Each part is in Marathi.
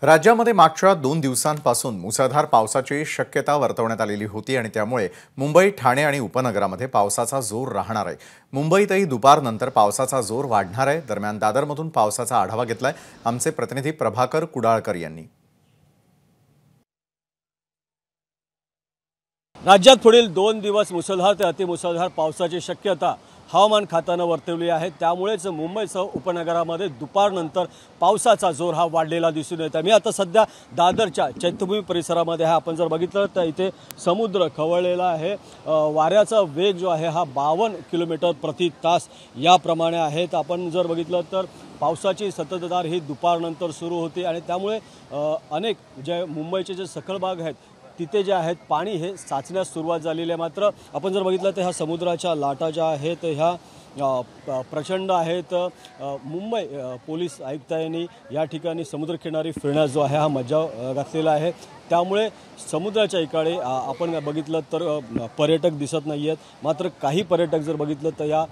राज्यामध्ये मागच्या 2 दिवसांपासून मुसळधार पावसाची शक्यता वर्तवण्यात आलेली होती आणि त्यामुळे मुंबई, ठाणे आणि उपनगरामध्ये पावसाचा जोर राहणार आहे। मुंबईतही दुपारनंतर पावसाचा जोर वाढणार आहे। दरम्यान दादरमधून पावसाचा आढावा घेतलाय आमचे प्रतिनिधी प्रभाकर कुडाळकर यांनी। राज्यात पुढील 2 दिवस मुसळधार ते अतिमुसळधार पावसाची शक्यता हवामान खात्याने वर्तवली आहे। त्यामुळेच मुंबईसह उपनगरामध्ये दुपारनंतर पावसाचा जोर हा वाढलेला दिसून येतो। मी आता सध्या दादरच्या चैत्यभूमी परिसरामध्ये आहे। आपण जर बघितलं तर इथे समुद्र खवळलेला आहे। वाऱ्याचा वेग जो आहे हा 52 किलोमीटर प्रति तास याप्रमाणे आहे। आपण जर बघितलं तर पावसाची संततधार ही दुपारनंतर सुरू होती आणि त्यामुळे अनेक जे मुंबईचे जे सखल भाग आहेत तिथे जे आहेत पाणी हे साचण्यास सुरुवात झालेली आहे। मात्र आपण जर बघितलं तर ह्या समुद्राच्या लाटा ज्या आहेत ह्या प्रचंड आहेत। मुंबई पोलीस आयुक्तांनी या ठिकाणी समुद्रकिनारी फिरण्यास जो आहे हा मज्जाव घातलेला आहे। त्यामुळे समुद्राच्या इकडे आपण बघितलं तर पर्यटक दिसत नाही आहेत। मात्र काही पर्यटक जर बघितलं तर या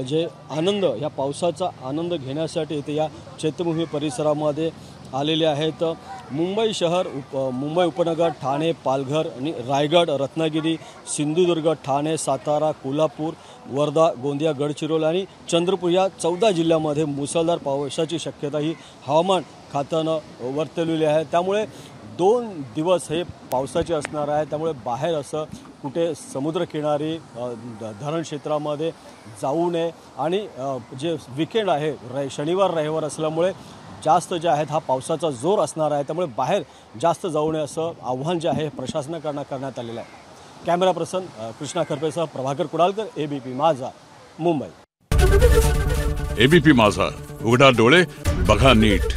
जे आनंद या पावसाचा आनंद घेण्यासाठी इथे या चैत्यभूमी परिसरामध्ये आलेले आहेत। मुंबई शहर मुंबई उपनगर, ठाणे, पालघर आणि रायगड, रत्नागिरी, सिंधुदुर्ग, ठाणे, सातारा, कोल्हापूर, वर्धा, गोंदिया, गडचिरोली आणि चंद्रपूर या 14 जिल्ह्यांमध्ये मुसळधार पावसाची शक्यता ही हवामान खात्यानं वर्तवलेली आहे। त्यामुळे 2 दिवस हे पावसाचे असणार आहे। त्यामुळे बाहेर असं कुठे समुद्रकिनारी धरण क्षेत्रामध्ये जाऊ नये आणि जे वीकेंड आहे शनिवार रविवार असल्यामुळे जास्त जे आहेत हा पावसाचा जोर असणार आहे। त्यामुळे बाहेर जास्त जाऊ नये असं आव्हान जे आहे प्रशासनाकडून करण्यात आलेलं आहे। कॅमेरा पर्सन कृष्णा खरपेसह प्रभाकर कुडाळकर, एबीपी माझा, मुंबई। एबीपी माझा, उघडा डोळे बघा नीट।